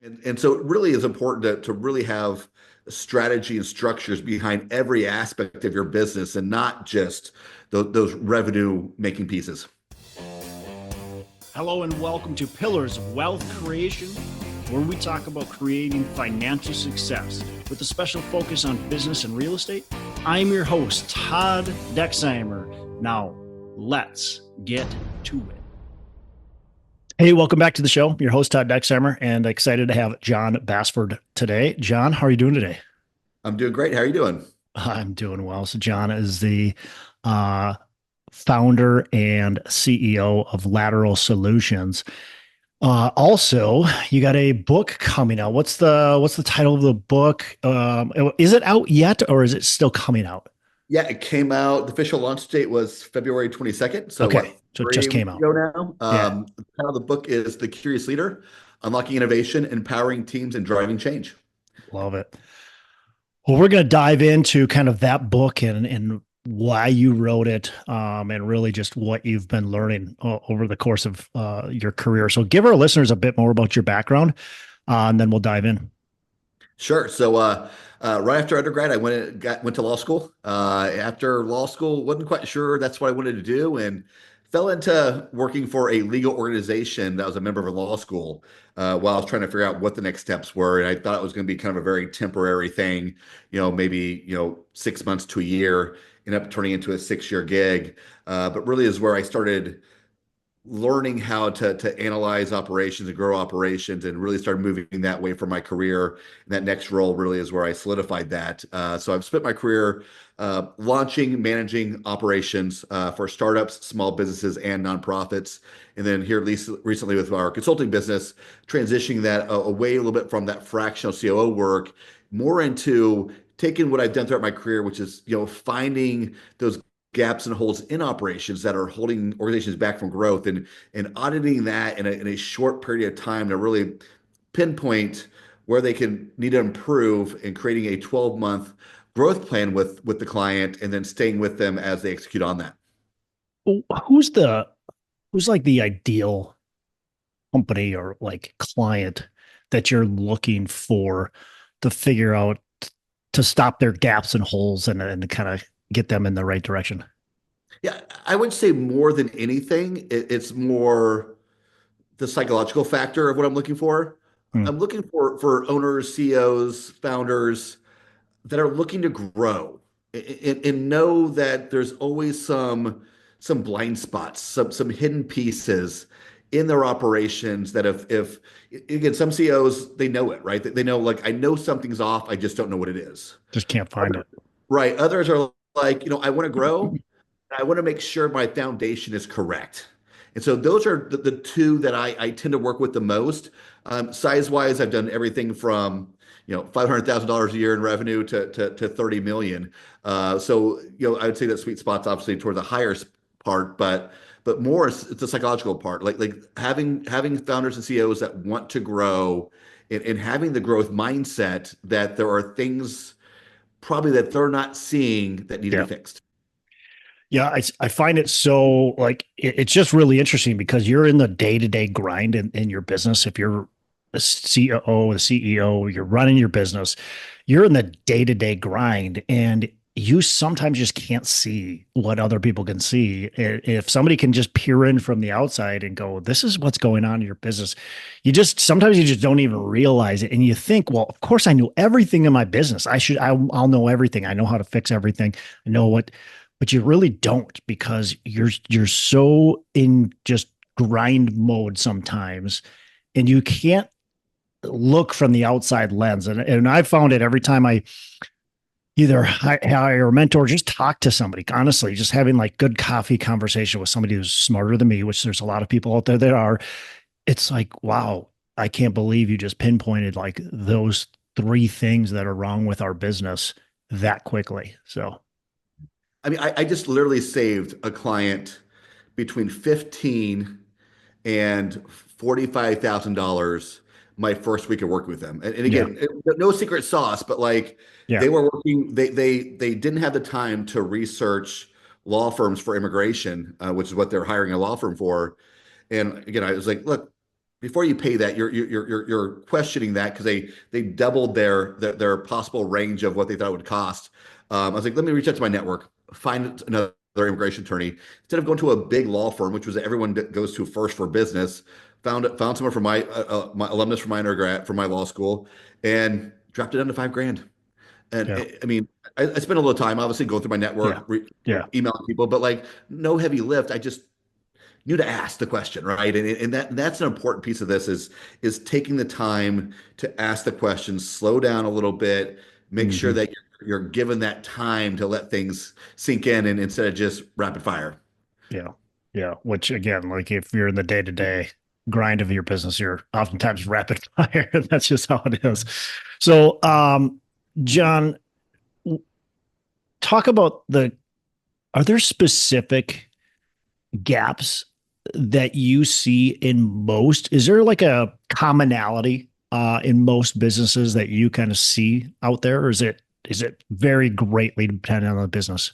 And so it really is important to really have strategy and structures behind every aspect of your business and not just those revenue making pieces. Hello and welcome to Pillars of Wealth Creation, where we talk about creating financial success with a special focus on business and real estate. I'm your host, Todd Dexheimer. Now, let's get to it. Hey, welcome back to the show. Your host, Todd Dexheimer, and excited to have Jon Bassford today. Jon, how are you doing today? I'm doing great. How are you doing? I'm doing well. So Jon is the uh, founder and CEO of Lateral Solutions. Also, you got a book coming out. What's the title of the book? Is it out yet, or is it still coming out? Yeah, it came out. The official launch date was February 22nd. So what, Okay, so it just 3 weeks came out. ago now? Yeah, The title of the book is The Curious Leader: Unlocking Innovation, Empowering Teams, and Driving Change. love it. Well, we're going to dive into kind of that book and why you wrote it, and really just what you've been learning over the course of your career. So, give our listeners a bit more about your background, and then we'll dive in. Sure. So right after undergrad, I went to law school. After law school, wasn't quite sure that's what I wanted to do, and fell into working for a legal organization that was a member of a law school while I was trying to figure out what the next steps were. And I thought it was going to be kind of a very temporary thing, maybe 6 months to a year. Ended up turning into a 6-year gig, but really is where I started learning how to analyze operations and grow operations and really started moving that way for my career. And that next role really is where I solidified that. So I've spent my career launching, managing operations for startups, small businesses, and nonprofits. And then here, at least recently with our consulting business, transitioning that away a little bit from that fractional COO work, more into taking what I've done throughout my career, which is, finding those gaps and holes in operations that are holding organizations back from growth and auditing that in a short period of time to really pinpoint where they can need to improve and creating a 12-month growth plan with the client and then staying with them as they execute on that. Who's the who's like the ideal company or like client that you're looking for to figure out to stop their gaps and holes and kind of get them in the right direction? Yeah, I would say more than anything, it's more the psychological factor of what I'm looking for. Hmm. I'm looking for owners, CEOs, founders that are looking to grow and know that there's always some blind spots, some hidden pieces in their operations that if again, some CEOs, they know it, right? They know, like, I know something's off, I just don't know what it is. Just can't find it. Right. Others are like, I want to grow. I want to make sure my foundation is correct. And so those are the two that I tend to work with the most. Size wise, I've done everything from $500,000 a year in revenue to 30 million. So I would say that sweet spot's obviously toward the higher part, but more it's the psychological part, like having founders and CEOs that want to grow and having the growth mindset that there are things probably that they're not seeing that need to be Yeah. fixed. Yeah, I find it so like it's just really interesting because you're in the day-to-day grind in your business. If you're a COO, a CEO, you're running your business, you're in the day-to-day grind and you sometimes just can't see what other people can see. If somebody can just peer in from the outside and go, this is what's going on in your business, sometimes you just don't even realize it. And you think, well, of course I know everything in my business. I'll know everything. I know how to fix everything. I know what, but you really don't because you're so in just grind mode sometimes and you can't look from the outside lens. And I found it every time I either hire a mentor or just talk to somebody, honestly, just having like good coffee conversation with somebody who's smarter than me, which there's a lot of people out there that are, it's like, wow, I can't believe you just pinpointed like those three things that are wrong with our business that quickly. So I mean, I just literally saved a client between 15 and $45,000 my first week of working with them. And yeah, again, no secret sauce, but like yeah, they were working, they didn't have the time to research law firms for immigration, which is what they're hiring a law firm for. And again, I was like, look, before you pay that, you're questioning that because they doubled their possible range of what they thought it would cost. I was like, let me reach out to my network, find another immigration attorney instead of going to a big law firm, which was everyone goes to first for business. Found someone from my alumnus from my undergrad from my law school, and dropped it down to 5 grand. And Yeah. I mean, I spent a little time obviously going through my Yeah. network, Yeah. emailing people, but like no heavy lift. I just knew to ask the question, right? And that's an important piece of this is taking the time to ask the question, slow down a little bit, make sure Hmm. that you're given that time to let things sink in, and instead of just rapid fire. Yeah. Yeah. Which again, like if you're in the day to day grind of your business, you're oftentimes rapid fire. That's just how it is. So, Jon, talk about are there specific gaps that you see in most? Is there like a commonality in most businesses that you kind of see out there, or is it very greatly dependent on the business?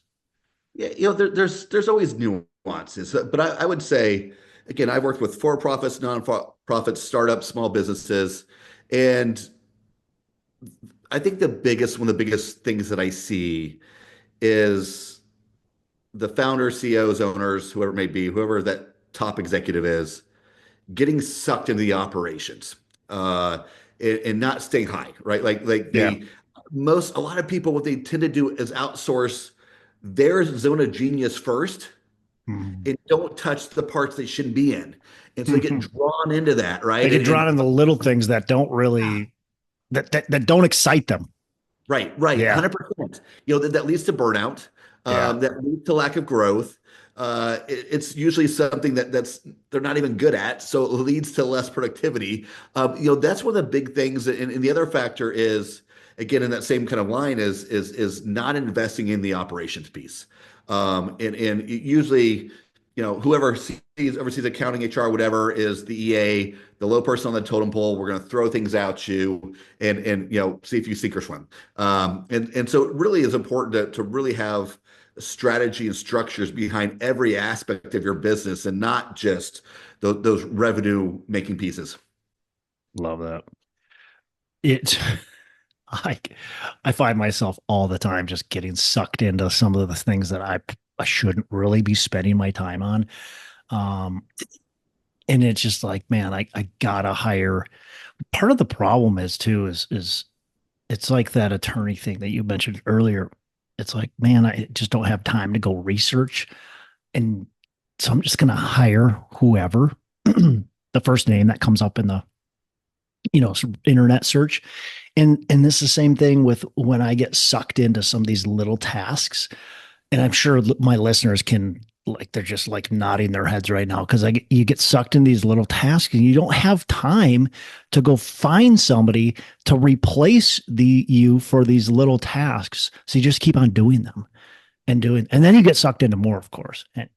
Yeah, there's always nuances, but I would say again, I've worked with for-profits, non-profits, startups, small businesses, and I think one of the biggest things that I see is the founders, CEOs, owners, whoever it may be, whoever that top executive is, getting sucked into the operations and not staying high, right? Like Yeah. a lot of people, what they tend to do is outsource their zone of genius first Mhm. and don't touch the parts they shouldn't be in. And so they get drawn into that, They right? get drawn in the little things that don't really that don't excite them. Right, Yeah. 100%. That leads to burnout. Yeah. That leads to lack of growth. It's usually something that's they're not even good at, so it leads to less productivity. That's one of the big things. And the other factor is, again, in that same kind of line is not investing in the operations piece. And usually, whoever oversees accounting, HR, whatever, is the EA, the low person on the totem pole. We're going to throw things at you and see if you sink or swim. And so it really is important to really have strategy and structures behind every aspect of your business and not just those revenue making pieces. Love that. It I I find myself all the time just getting sucked into some of the things that I shouldn't really be spending my time on. Um, and it's just like, man, I gotta hire. Part of the problem is too is it's like that attorney thing that you mentioned earlier. It's like, man, I just don't have time to go research, and so I'm just gonna hire whoever the first name that comes up in the internet search. And this is the same thing with when I get sucked into some of these little tasks. And I'm sure my listeners can, like, they're just like nodding their heads right now because you get sucked in these little tasks and you don't have time to go find somebody to replace you for these little tasks. So you just keep on doing them and then you get sucked into more, of course. And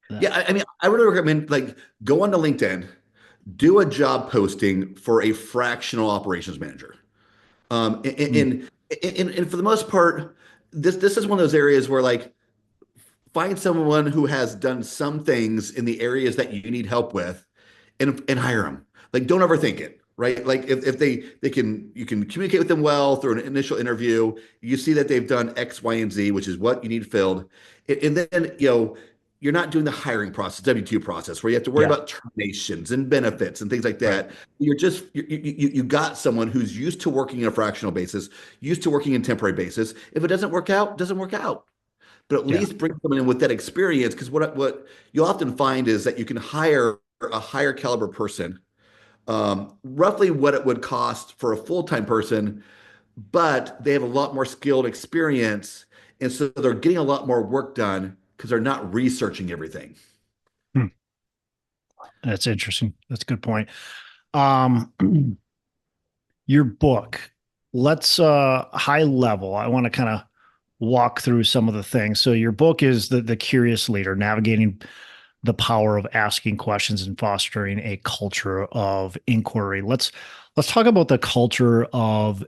Yeah, that, I mean, I really recommend like go onto LinkedIn, do a job posting for a fractional operations manager. Um, and, mm, and, and for the most part, this is one of those areas where like find someone who has done some things in the areas that you need help with and hire them. Like don't overthink it, right? Like if they can you can communicate with them well through an initial interview, you see that they've done X, Y, and Z, which is what you need filled. And then you're not doing the hiring process, W-2 process, where you have to worry yeah, about terminations and benefits and things like right. that. You got someone who's used to working in a fractional basis, used to working in temporary basis. If it doesn't work out, doesn't work out, but at Yeah. least bring someone in with that experience. Because what you'll often find is that you can hire a higher caliber person, roughly what it would cost for a full-time person, but they have a lot more skilled experience. And so they're getting a lot more work done because they're not researching everything. Hmm. That's interesting. That's a good point. Um, your book, let's high level. I want to kind of walk through some of the things. So your book is the Curious Leader, navigating the power of asking questions and fostering a culture of inquiry. Let's talk about the culture of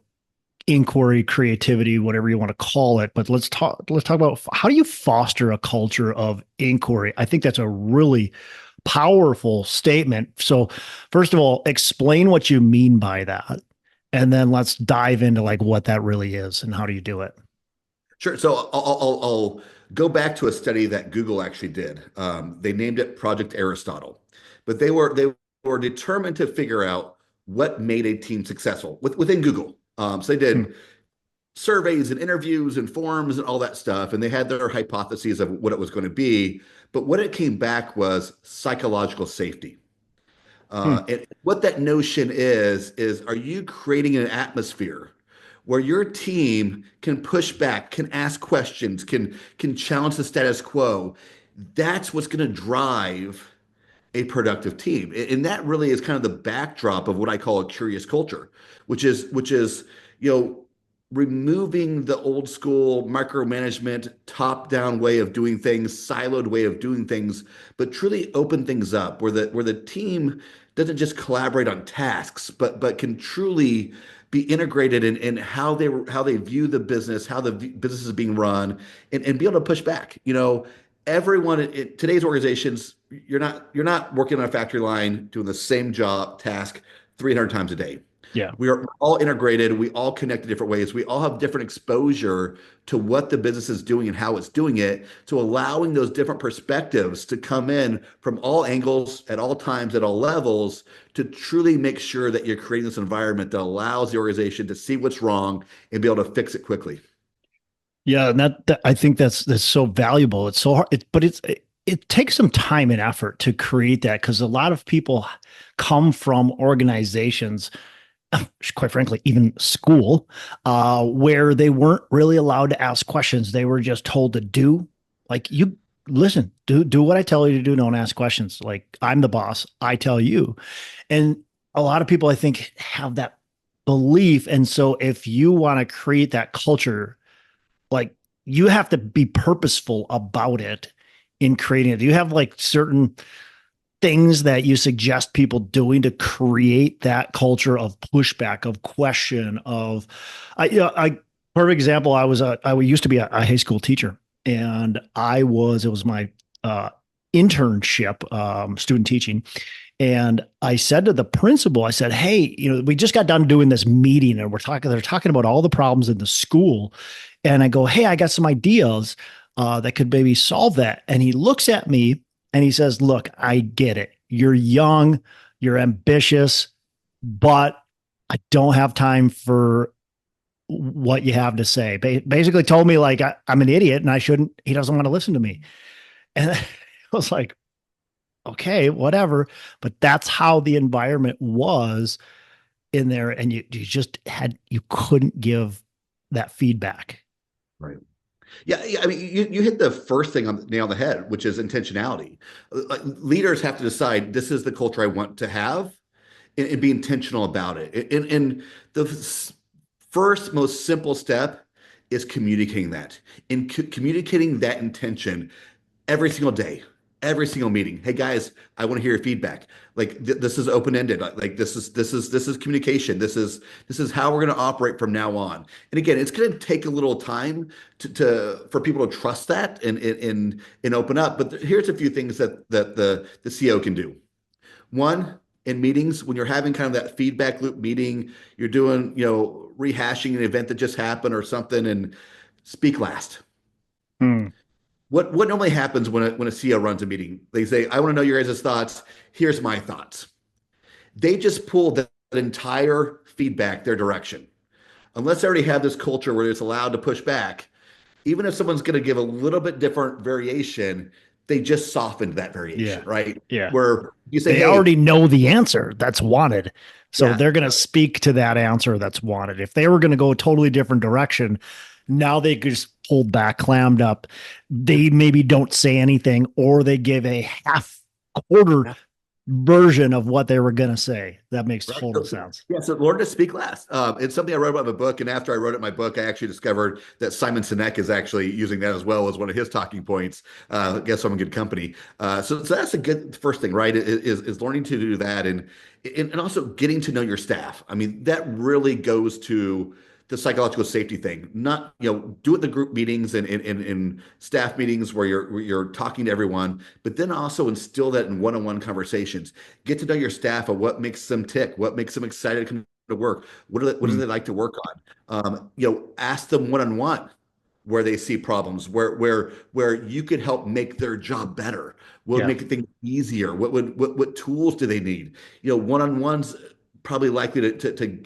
inquiry, creativity, whatever you want to call it. But let's talk about how do you foster a culture of inquiry? I think that's a really Powerful statement. So, first of all, explain what you mean by that. And then let's dive into like what that really is and how do you do it? Sure. So I'll go back to a study that Google actually did. They named it Project Aristotle, but they were determined to figure out what made a team successful within Google. So they Hmm. did surveys and interviews and forums and all that stuff, and they had their hypotheses of what it was going to be. But what it came back was psychological safety. Hmm. And what that notion is are you creating an atmosphere where your team can push back, can ask questions, can challenge the status quo? That's what's going to drive a productive team. And that really is kind of the backdrop of what I call a curious culture, which is, you know, removing the old school micromanagement, top-down way of doing things, siloed way of doing things, but truly open things up where the team doesn't just collaborate on tasks, but can truly be integrated in how they view the business, how the business is being run, and be able to push back. Everyone in today's organizations, you're not working on a factory line doing the same job task 300 times a day. Yeah. We are all integrated. We all connect in different ways. We all have different exposure to what the business is doing and how it's doing it. So allowing those different perspectives to come in from all angles at all times at all levels to truly make sure that you're creating this environment that allows the organization to see what's wrong and be able to fix it quickly. Yeah, and that I think that's so valuable. It's so hard, but it takes some time and effort to create that because a lot of people come from organizations, quite frankly, even school, where they weren't really allowed to ask questions. They were just told to do like you listen, do what I tell you to do. Don't ask questions. Like I'm the boss. I tell you. And a lot of people, I think, have that belief. And so if you want to create that culture, like you have to be purposeful about it in creating it. Do you have like certain things that you suggest people doing to create that culture of pushback, of question, of I perfect example, I used to be a high school teacher and it was my internship, student teaching. And I said to the principal, I said, hey, we just got done doing this meeting and they're talking about all the problems in the school. And I go, hey, I got some ideas that could maybe solve that. And he looks at me and he says, look, I get it. You're young, you're ambitious, but I don't have time for what you have to say. Basically told me like I'm an idiot and he doesn't want to listen to me. And I was like, okay, whatever. But that's how the environment was in there. And you couldn't give that feedback. Right. Yeah, yeah, I mean, you hit the first thing on the nail on the head, which is intentionality. Like, leaders have to decide this is the culture I want to have and be intentional about it. And the first, most simple step is communicating that. And communicating that intention every single day, every single meeting. Hey guys, I want to hear your feedback. Like this is open ended. Like this is communication. This is how we're going to operate from now on. And again, it's going to take a little time for people to trust that and open up. But here's a few things that the CEO can do. One, in meetings, when you're having kind of that feedback loop meeting, you're doing, rehashing an event that just happened or something, and speak last. Hmm. What normally happens when a CEO runs a meeting? They say, "I want to know your guys' thoughts. Here's my thoughts." They just pull that entire feedback their direction. Unless they already have this culture where it's allowed to push back, even if someone's going to give a little bit different variation, they just softened that Yeah. variation, right? Yeah. Where you say, They "Hey, already know the answer that's wanted. So yeah, they're going to speak to that answer that's wanted. If they were going to go a totally different direction, now they could just pull back, clammed up. They maybe don't say anything, or they give a half quarter yeah, version of what they were going to say. That makes right." total sense. Yeah, so learn to speak last. It's something I wrote about in my book, and after I wrote it in my book, I actually discovered that Simon Sinek is actually using that as well as one of his talking points. Guess I'm in good company. So that's a good first thing, right? Is learning to do that and also getting to know your staff. I mean, that really goes to the psychological safety thing. Not, do it in the group meetings and in staff meetings where you're talking to everyone, but then also instill that in one-on-one conversations. Get to know your staff of what makes them tick, what makes them excited to come to work. What do Mm, they like to work on? Ask them one-on-one where they see problems, where you could help make their job better. What would yeah. make things easier? What tools do they need? One-on-ones probably likely to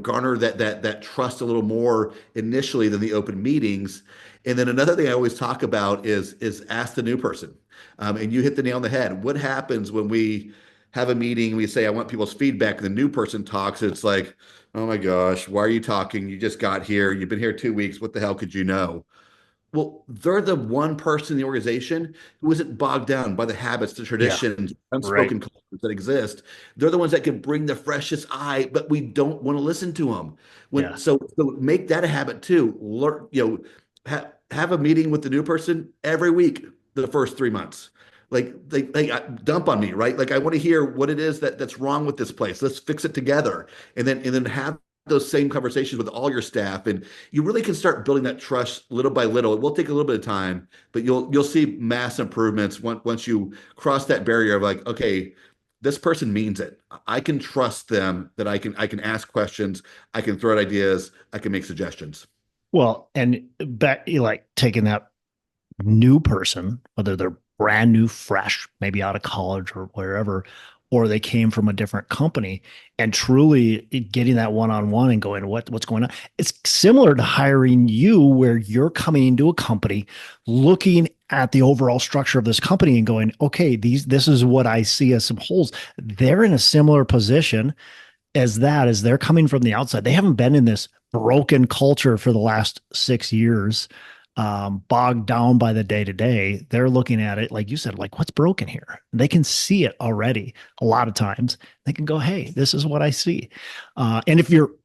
garner that trust a little more initially than the open meetings. And then another thing I always talk about is ask the new person. And you hit the nail on the head. What happens when we have a meeting? We say I want people's feedback, and the new person talks. It's like, oh my gosh, why are you talking? You just got here. You've been here 2 weeks. What the hell could you know? Well, they're the one person in the organization who isn't bogged down by the habits, the Yeah. traditions, Right. unspoken cultures that exist. They're the ones that can bring the freshest eye, but we don't want to listen to them. When Yeah. so make that a habit too. Learn, have a meeting with the new person every week the first 3 months. Dump on me, right? Like I want to hear what it is that's wrong with this place. Let's fix it together, and then have those same conversations with all your staff, and you really can start building that trust little by little. It will take a little bit of time, but you'll see mass improvements once you cross that barrier of like, okay, this person means it. I can trust them that I can ask questions, I can throw out ideas, I can make suggestions. Well, and back, like taking that new person, whether they're brand new, fresh, maybe out of college or wherever, or they came from a different company, and truly getting that one-on-one and going, what's going on? It's similar to hiring you, where you're coming into a company, looking at the overall structure of this company and going, okay, this is what I see as some holes. They're in a similar position as that, as they're coming from the outside. They haven't been in this broken culture for the last 6 years, bogged down by the day to day. They're looking at it, like you said, like what's broken here? They can see it already a lot of times. They can go, hey, this is what I see. And if you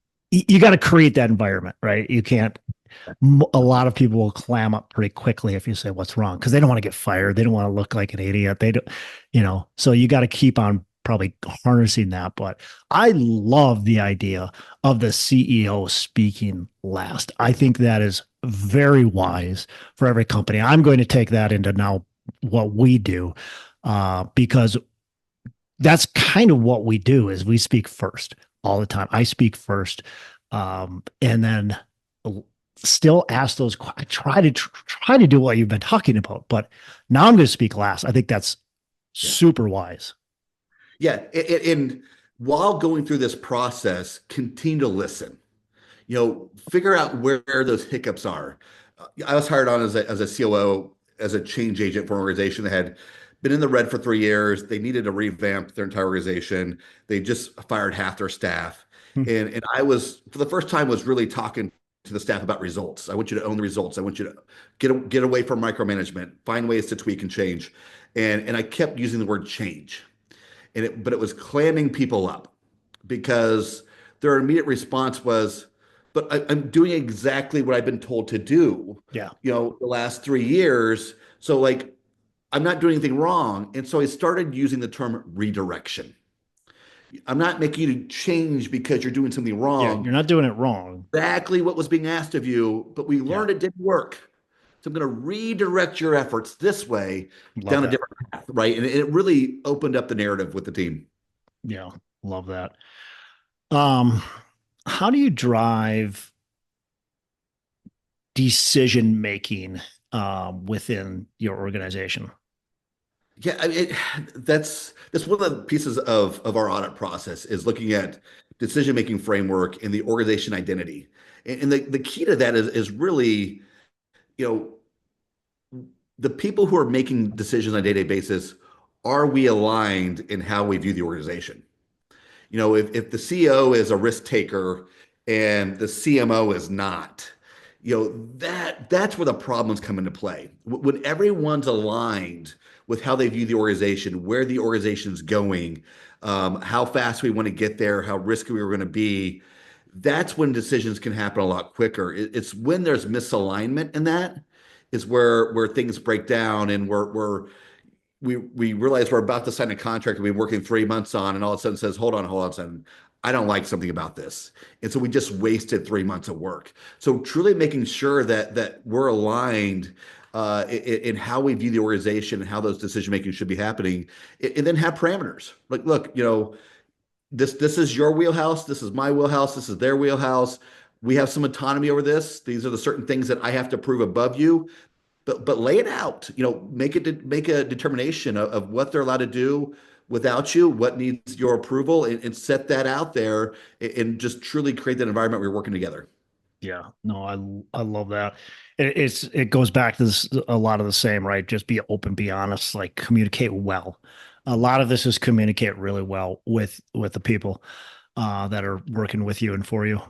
got to create that environment, right? You can't, a lot of people will clam up pretty quickly if you say what's wrong, because they don't want to get fired. They don't want to look like an idiot. They don't, so you got to keep on probably harnessing that. But I love the idea of the CEO speaking last. I think that is very wise for every company. I'm going to take that into now what we do, because that's kind of what we do is we speak first all the time. I speak first, and then still ask those. I try to do what you've been talking about, but now I'm going to speak last. I think that's Yeah. super wise. Yeah. And while going through this process, continue to listen. Figure out where those hiccups are. I was hired on as a COO, as a change agent for an organization that had been in the red for 3 years. They needed to revamp their entire organization. They just fired half their staff. Hmm. And I was, for the first time, was really talking to the staff about results. I want you to own the results. I want you to get away from micromanagement, find ways to tweak and change. And I kept using the word change. But it was clamming people up because their immediate response was, but I'm doing exactly what I've been told to do, Yeah. the last 3 years. So like, I'm not doing anything wrong. And so I started using the term redirection. I'm not making you change because you're doing something Yeah. wrong. You're not doing it wrong. Exactly what was being asked of you, but we Yeah. learned it didn't work. So I'm going to redirect your efforts this way Love down a that. different path, right? And it really opened up the narrative with the team. Yeah. Love that. Um, how do you drive decision making within your organization? Yeah, I mean, that's one of the pieces of our audit process is looking at decision-making framework and the organization identity. And the key to that is really, you know, the people who are making decisions on a day-to-day basis, are we aligned in how we view the organization? If the CEO is a risk taker and the CMO is not, that's where the problems come into play. When everyone's aligned with how they view the organization, where the organization's going, how fast we want to get there, how risky we're going to be, that's when decisions can happen a lot quicker. It's when there's misalignment in that is where things break down, and we realize we're about to sign a contract we've been working 3 months on, and all of a sudden says, hold on a second. I don't like something about this. And so we just wasted 3 months of work. So truly making sure that we're aligned in how we view the organization and how those decision making should be happening, and then have parameters. Like, look, this is your wheelhouse, this is my wheelhouse, this is their wheelhouse. We have some autonomy over this. These are the certain things that I have to prove above you, but lay it out. Make a determination of what they're allowed to do without you, what needs your approval, and set that out there, and just truly create that environment where you're working together. Yeah, no, I love that. It goes back to this a lot of the same, right? Just be open, be honest, like communicate well. A lot of this is communicate really well with the people that are working with you and for you.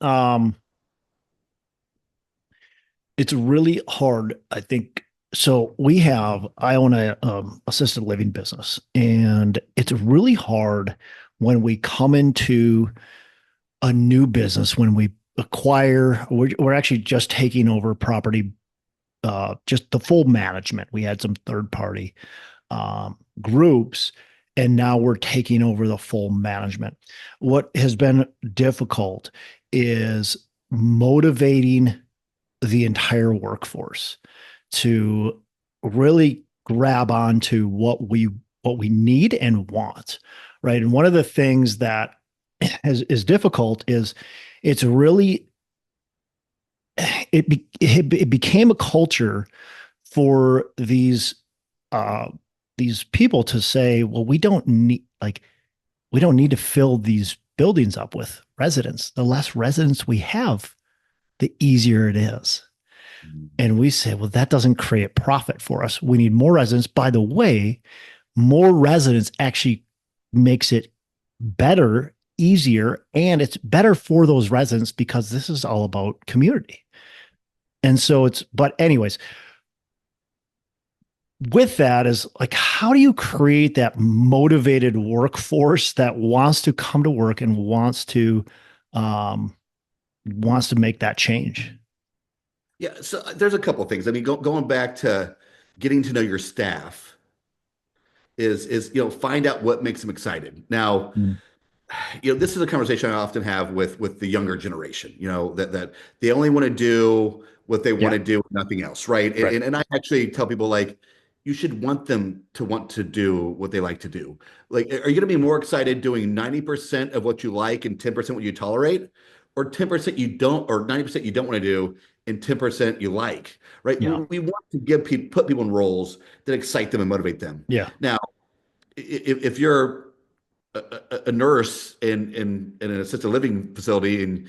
Um, it's really hard, I think. So I own a assisted living business, and it's really hard when we come into a new business, when we acquire, we're actually just taking over property, just the full management. We had some third party groups, and now we're taking over the full management. What has been difficult is motivating the entire workforce to really grab onto what we need and want, right? And one of the things that is difficult is it's really it became a culture for these people to say, well, we don't need to fill these buildings up with residents. The less residents we have, the easier it is. And we say, well, that doesn't create profit for us. We need more residents. By the way, more residents actually makes it better, easier, and it's better for those residents because this is all about community. And so but anyways, with that is like, how do you create that motivated workforce that wants to come to work and um, wants to make that change? Yeah, so there's a couple of things. I mean, going back to getting to know your staff is find out what makes them excited. Now, Mm. this is a conversation I often have with the younger generation, that they only want to do what they want Yeah, to do, nothing else, right? And, right. and and I actually tell people, like, you should want them to want to do what they like to do. Like, are you going to be more excited doing 90% of what you like and 10% what you tolerate, or 10% you don't, or 90% you don't want to do and 10% you like, right? We, Yeah, we want to put people in roles that excite them and motivate them. yeah, Now, if you're a nurse in an assisted living facility and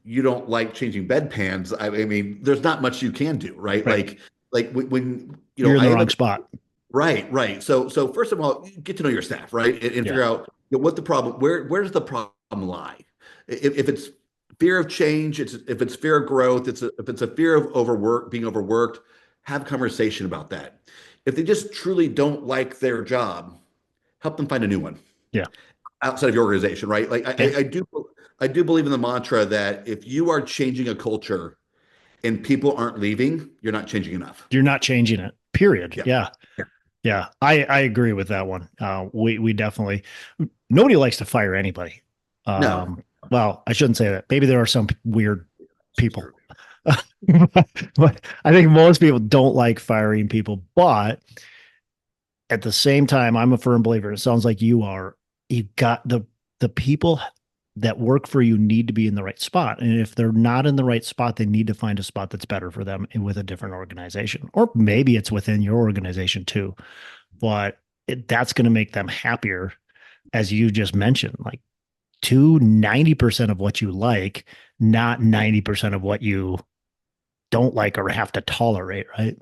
you don't like changing bedpans, I mean, there's not much you can do, right? right. Like when You're in I the have a wrong spot. right. So first of all, get to know your staff, right, and Yeah, figure out what the problem, where does the problem lie? If it's fear of change, if it's fear of growth, if it's a fear of being overworked, have conversation about that. If they just truly don't like their job, help them find a new one yeah, outside of your organization, right? Like yeah. I do believe in the mantra that if you are changing a culture and people aren't leaving, you're not changing enough. You're not changing it. Period. Yeah. Yeah. Yeah. Yeah, I agree with that one. We definitely nobody likes to fire anybody. No, Well, I shouldn't say that. Maybe there are some weird it's people, true. but I think most people don't like firing people. But at the same time, I'm a firm believer. It sounds like you are. You got the people that work for you need to be in the right spot, and if they're not in the right spot, they need to find a spot that's better for them and with a different organization, or maybe it's within your organization too. But that's going to make them happier, as you just mentioned, like 90% of what you like, not 90% of what you don't like or have to tolerate, right?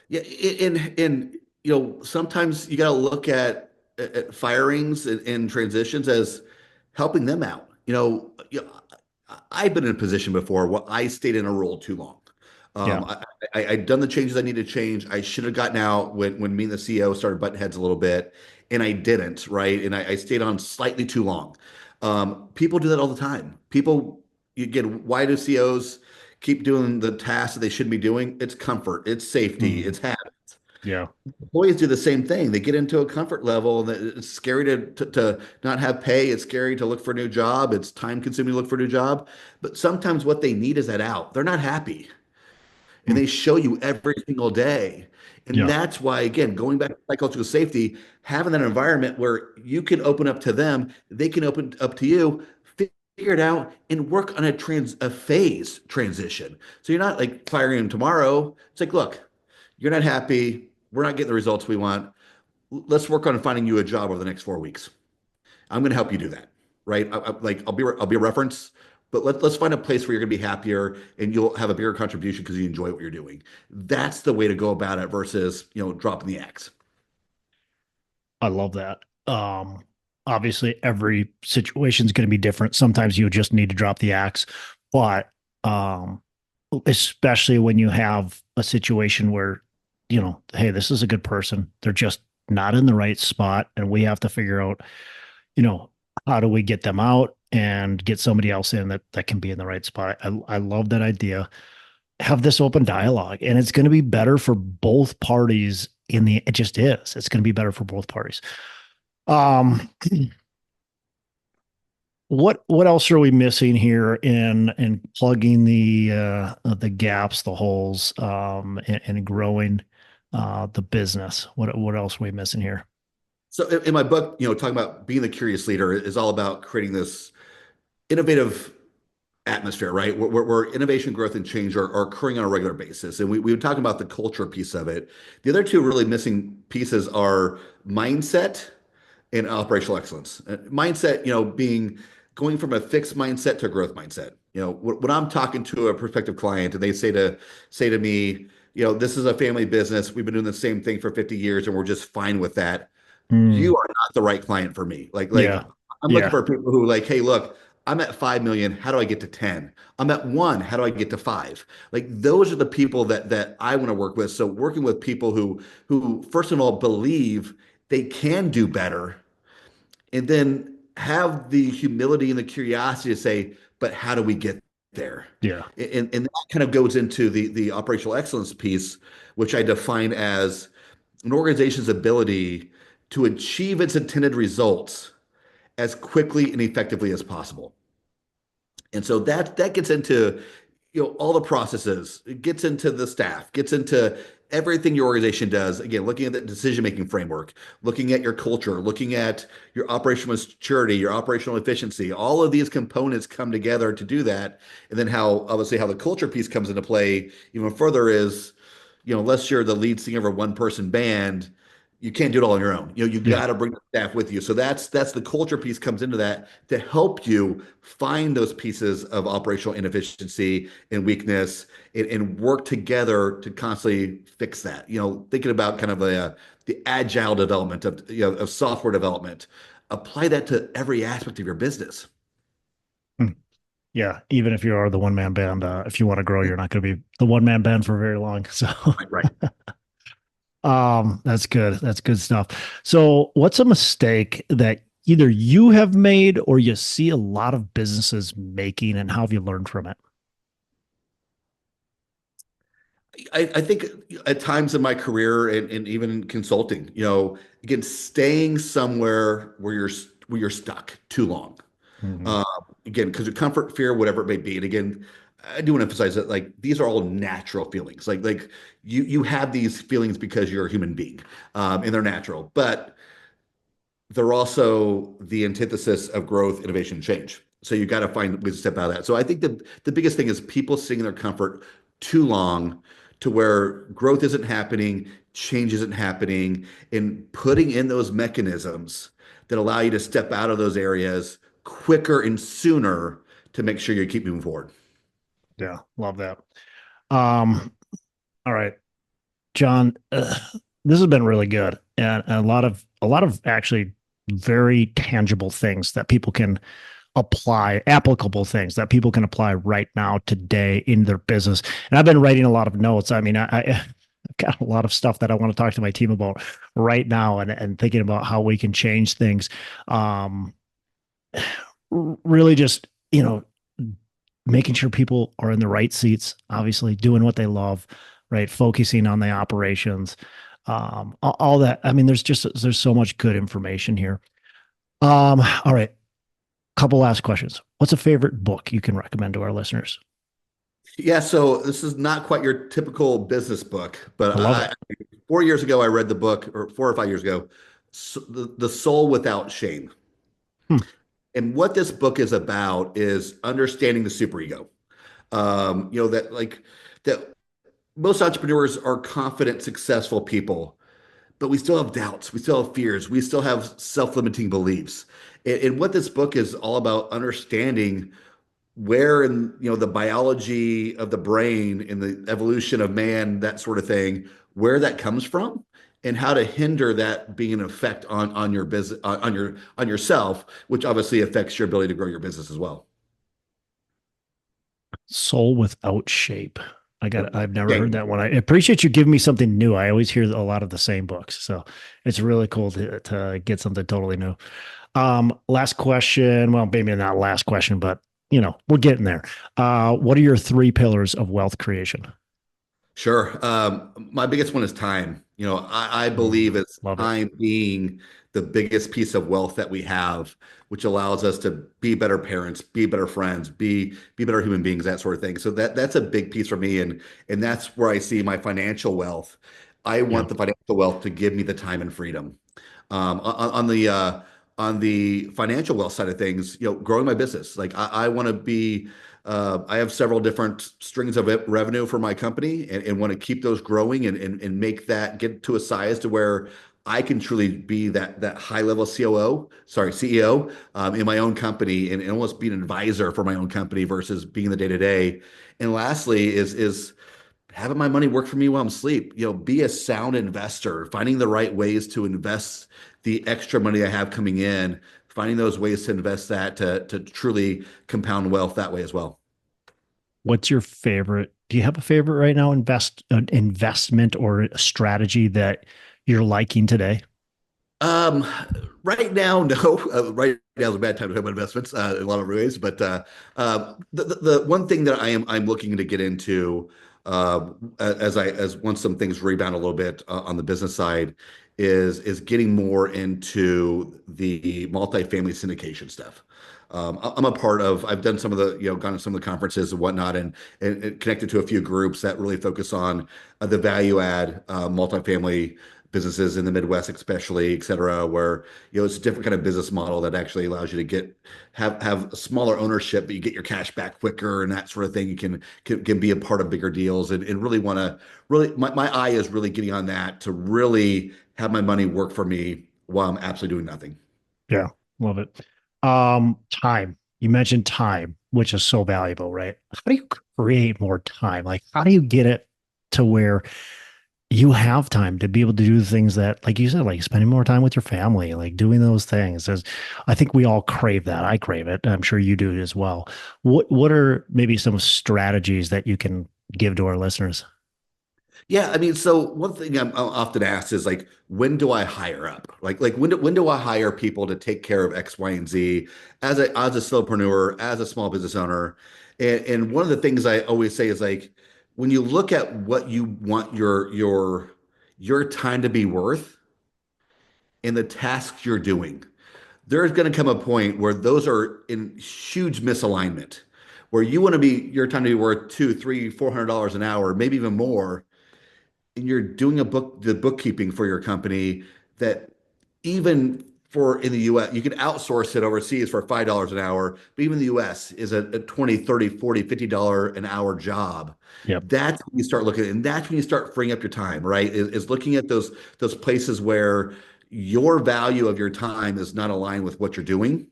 Yeah, and sometimes you got to look at firings and transitions as helping them out. I've been in a position before where I stayed in a role too long. Yeah. I'd done the changes I needed to change. I should have gotten out when me and the CEO started butting heads a little bit, and I didn't, right? And I stayed on slightly too long. People do that all the time. Why do CEOs keep doing the tasks that they shouldn't be doing? It's comfort, it's safety, Mm. it's habit. Yeah. Employees do the same thing. They get into a comfort level that it's scary to not have pay. It's scary to look for a new job. It's time consuming to look for a new job. But sometimes what they need is that out. They're not happy. And Mm. they show you every single day. And Yeah. that's why, again, going back to psychological safety, having that environment where you can open up to them, they can open up to you, figure it out, and work on a phase transition. So you're not like firing them tomorrow. It's like, look, you're not happy. We're not getting the results we want. Let's work on finding you a job over the next 4 weeks. I'm going to help you do that, right? I'll be a reference, but let's find a place where you're going to be happier and you'll have a bigger contribution because you enjoy what you're doing. That's the way to go about it versus dropping the axe. I love that. Obviously, every situation is going to be different. Sometimes you just need to drop the axe, but especially when you have a situation where, hey, this is a good person. They're just not in the right spot, and we have to figure out, you know, how do we get them out and get somebody else in that can be in the right spot. I love that idea. Have this open dialogue, and it's going to be better for both parties. It just is. It's going to be better for both parties. Um, what else are we missing here in plugging the gaps, the holes, and growing the business? What else are we missing here? So in my book, talking about being the curious leader is all about creating this innovative atmosphere, right? Where innovation, growth, and change are occurring on a regular basis. And we were talking about the culture piece of it. The other two really missing pieces are mindset and operational excellence. Mindset, being going from a fixed mindset to a growth mindset. When I'm talking to a prospective client and they say to me, this is a family business. We've been doing the same thing for 50 years and we're just fine with that. Mm, You are not the right client for me. Like yeah, I'm looking yeah, for people who like, hey, look, I'm at 5 million. How do I get to 10? I'm at one. How do I get to five? Like those are the people that I want to work with. So working with people who first of all believe they can do better and then have the humility and the curiosity to say, but how do we get there? yeah, And that kind of goes into the operational excellence piece, which I define as an organization's ability to achieve its intended results as quickly and effectively as possible. And so that gets into all the processes, it gets into the staff, gets into everything your organization does. Again, looking at the decision making framework, looking at your culture, looking at your operational maturity, your operational efficiency. All of these components come together to do that. And then how obviously how the culture piece comes into play even further is, unless you're the lead singer of a one person band, you can't do it all on your own. You yeah. got to bring the staff with you. So that's the culture piece comes into that to help you find those pieces of operational inefficiency and weakness and work together to constantly fix that. Thinking about kind of the agile development of software development, apply that to every aspect of your business. Mm. Yeah, even if you are the one man band, if you want to grow, you're not going to be the one man band for very long. So, Right, right. that's good. That's good stuff. So, what's a mistake that either you have made or you see a lot of businesses making, and how have you learned from it? I think at times in my career and even in consulting, again, staying somewhere where you're stuck too long. Mhm. Uh, Again, because of comfort, fear, whatever it may be. And again, I do want to emphasize that like these are all natural feelings. Like you have these feelings because you're a human being, and they're natural. But they're also the antithesis of growth, innovation, and change. So you got to find ways to step out of that. So I think the biggest thing is people sitting in their comfort too long to where growth isn't happening, change isn't happening, and putting in those mechanisms that allow you to step out of those areas quicker and sooner to make sure you keep moving forward. Yeah, love that. Um, all right, John, this has been really good, and a lot of actually very tangible things that people can apply, applicable things that people can apply right now today in their business. And I've been writing a lot of notes. I mean, I've got a lot of stuff that I want to talk to my team about right now, and thinking about how we can change things. Um, Really, just making sure people are in the right seats, obviously doing what they love, right? Focusing on the operations. all that. I mean, there's so much good information here. All right, couple last questions. What's a favorite book you can recommend to our listeners? Yeah, so this is not quite your typical business book, but I love it. 4 years ago I read the book, or 4 or 5 years ago, The Soul Without Shame. Hmm. And what this book is about is understanding the superego. That that most entrepreneurs are confident, successful people, but we still have doubts, we still have fears, we still have self-limiting beliefs. And what this book is all about understanding where in the biology of the brain in the evolution of man, that sort of thing, where that comes from and how to hinder that being an effect on your business, on yourself, which obviously affects your ability to grow your business as well. Soul Without Shape. I've never heard Shame. that one. I appreciate you giving me something new. I always hear a lot of the same books. So it's really cool to get something totally new. Last question. Well, maybe not last question, but we're getting there. What are your three pillars of wealth creation? Sure. My biggest one is time. I believe it's Love it. time being the biggest piece of wealth that we have, which allows us to be better parents, be better friends, be better human beings, that sort of thing. So that's a big piece for me, and that's where I see my financial wealth. I Yeah. want the financial wealth to give me the time and freedom. On the financial wealth side of things, growing my business. Like I want to be, I have several different strings of revenue for my company, and want to keep those growing and make that get to a size to where I can truly be that high level CEO, in my own company, and almost be an advisor for my own company versus being the day to day. And lastly is having my money work for me while I'm asleep. Be a sound investor, finding the right ways to invest the extra money I have coming in, finding those ways to invest that to truly compound wealth that way as well. What's your favorite? Do you have a favorite right now? Investment or a strategy that you're liking today? Um, right now, no. Right now is a bad time to talk about investments in a lot of ways. But the one thing that I'm looking to get into, as once some things rebound a little bit on the business side, is getting more into the multifamily syndication stuff. I'm a part of. I've done some of the, gone to some of the conferences and whatnot, and connected to a few groups that really focus on the value add multifamily businesses in the Midwest, especially, et cetera, where it's a different kind of business model that actually allows you to have smaller ownership, but you get your cash back quicker and that sort of thing. You can be a part of bigger deals, and really want to really my eye is really getting on that to really have my money work for me while I'm absolutely doing nothing. Yeah, love it. Time. You mentioned time, which is so valuable, right? How do you create more time? Like, how do you get it to where you have time to be able to do the things that, like you said, like spending more time with your family, like doing those things? As I think we all crave that. I crave it. I'm sure you do as well. What are maybe some strategies that you can give to our listeners? Yeah, I mean, so one thing I'm often asked is like, when do I hire up? Like when do I hire people to take care of X, Y, and Z as a solopreneur, as a small business owner? And one of the things I always say is like, when you look at what you want your time to be worth and the tasks you're doing, there's going to come a point where those are in huge misalignment, where you want to be your time to be worth two, three, $400 an hour, maybe even more, and you're doing the bookkeeping for your company that even for in the US, you can outsource it overseas for $5 an hour, but even in the US is a 20, 30, 40, $50 an hour job. Yep. That's when you start looking, and that's when you start freeing up your time, right? Is looking at those places where your value of your time is not aligned with what you're doing,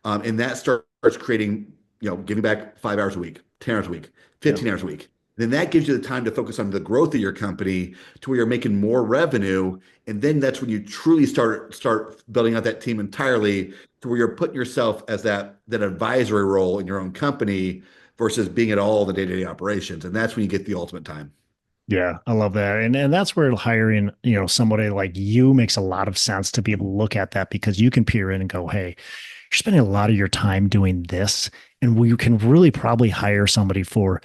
and that starts creating, giving back 5 hours a week, 10 hours a week, Yep. 15 hours a week. Then that gives you the time to focus on the growth of your company to where you're making more revenue. And then that's when you truly start building out that team entirely to where you're putting yourself as that advisory role in your own company versus being at all the day-to-day operations. And that's when you get the ultimate time. Yeah, I love that. And that's where hiring, somebody like you makes a lot of sense to be able to look at that because you can peer in and go, hey, you're spending a lot of your time doing this. And we can really probably hire somebody for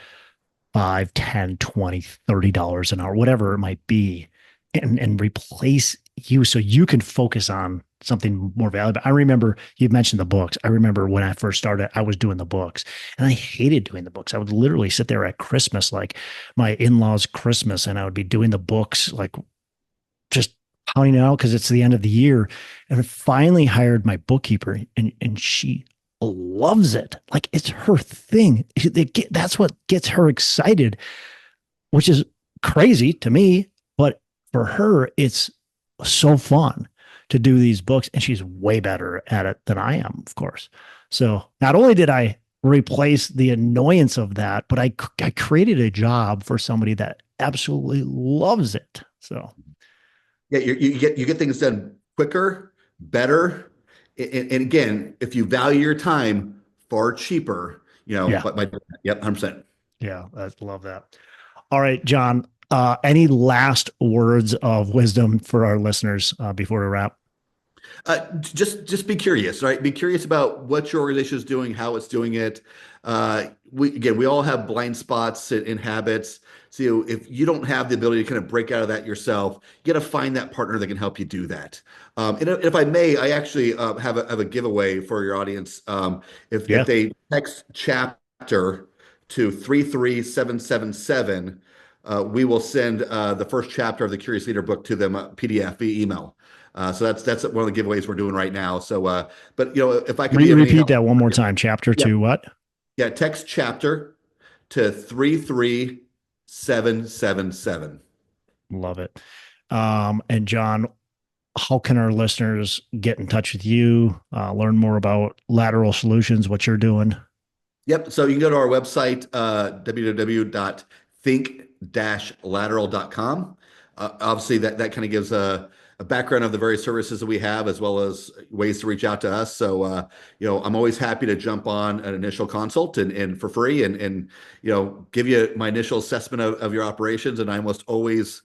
5, 10, 20, $30 an hour, whatever it might be. and replace you so you can focus on something more valuable. I remember you mentioned the books. I remember when I first started, I was doing the books and I hated doing the books. I would literally sit there at Christmas, like my in-laws Christmas, and I would be doing the books, like just pounding it out because it's the end of the year. And I finally hired my bookkeeper, and she loves it. Like it's her thing. That's what gets her excited, which is crazy to me. But for her, it's so fun to do these books. And she's way better at it than I am, of course. So not only did I replace the annoyance of that, but I created a job for somebody that absolutely loves it. So Yeah, you get things done quicker, better, and again, if you value your time, far cheaper. yeah, But yep, 100%. yeah, I love that. All right, Jon, any last words of wisdom for our listeners before we wrap? Just be curious, right? Be curious about what your organization is doing, how it's doing it. We all have blind spots in habits. So if you don't have the ability to kind of break out of that yourself, you got to find that partner that can help you do that. And if I may, I actually have a giveaway for your audience. If Yeah, they text chapter to 33777, we will send the first chapter of the Curious Leader book to them PDF via email. So that's one of the giveaways we're doing right now. So, but if I could be of any repeat help, that one more time. Chapter yeah, two, what? yeah, text chapter to 33777. Love it. And Jon, how can our listeners get in touch with you, learn more about Lateral Solutions, what you're doing? Yep. So you can go to our website, www.think-lateral.com. Obviously, that kind of gives a background of the various services that we have, as well as ways to reach out to us. So, I'm always happy to jump on an initial consult and for free and give you my initial assessment of your operations. And I almost always,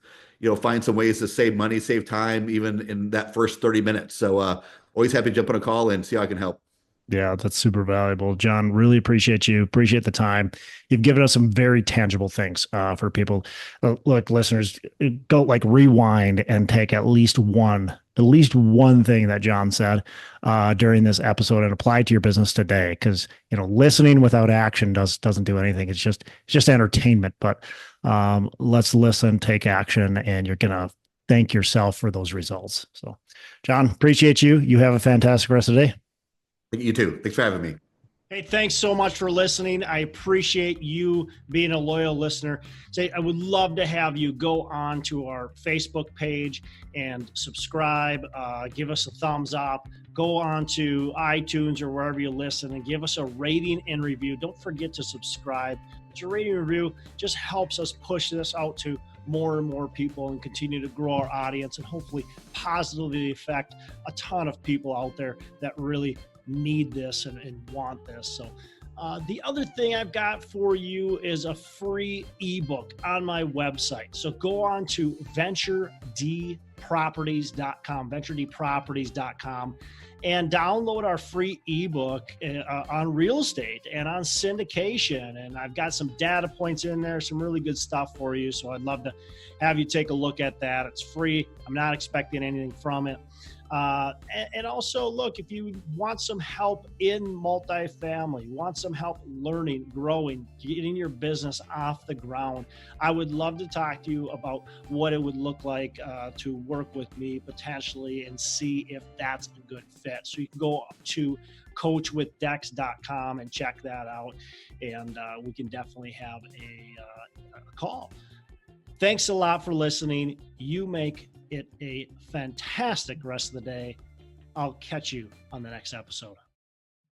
find some ways to save money, save time, even in that first 30 minutes. So, always happy to jump on a call and see how I can help. Yeah, that's super valuable. Jon, really appreciate you. Appreciate the time. You've given us some very tangible things for people. Look, listeners, go like rewind and take at least one thing that Jon said during this episode and apply it to your business today. Because listening without action doesn't do anything. It's just entertainment. But let's listen, take action, and you're gonna thank yourself for those results. So, Jon, appreciate you. You have a fantastic rest of the day. You too. Thanks for having me. Hey, thanks so much for listening. I appreciate you being a loyal listener. I would love to have you go on to our Facebook page and subscribe. Give us a thumbs up. Go on to iTunes or wherever you listen and give us a rating and review. Don't forget to subscribe. But your rating and review just helps us push this out to more and more people and continue to grow our audience and hopefully positively affect a ton of people out there that really need this and want this. So the other thing I've got for you is a free ebook on my website. So go on to venturedproperties.com, and download our free ebook on real estate and on syndication. And I've got some data points in there, some really good stuff for you. So I'd love to have you take a look at that. It's free. I'm not expecting anything from it. And also, look, if you want some help in multifamily, want some help learning, growing, getting your business off the ground, I would love to talk to you about what it would look like to work with me potentially and see if that's a good fit. So you can go to coachwithdex.com and check that out, and we can definitely have a call. Thanks a lot for listening. You make it a fantastic rest of the day. I'll catch you on the next episode.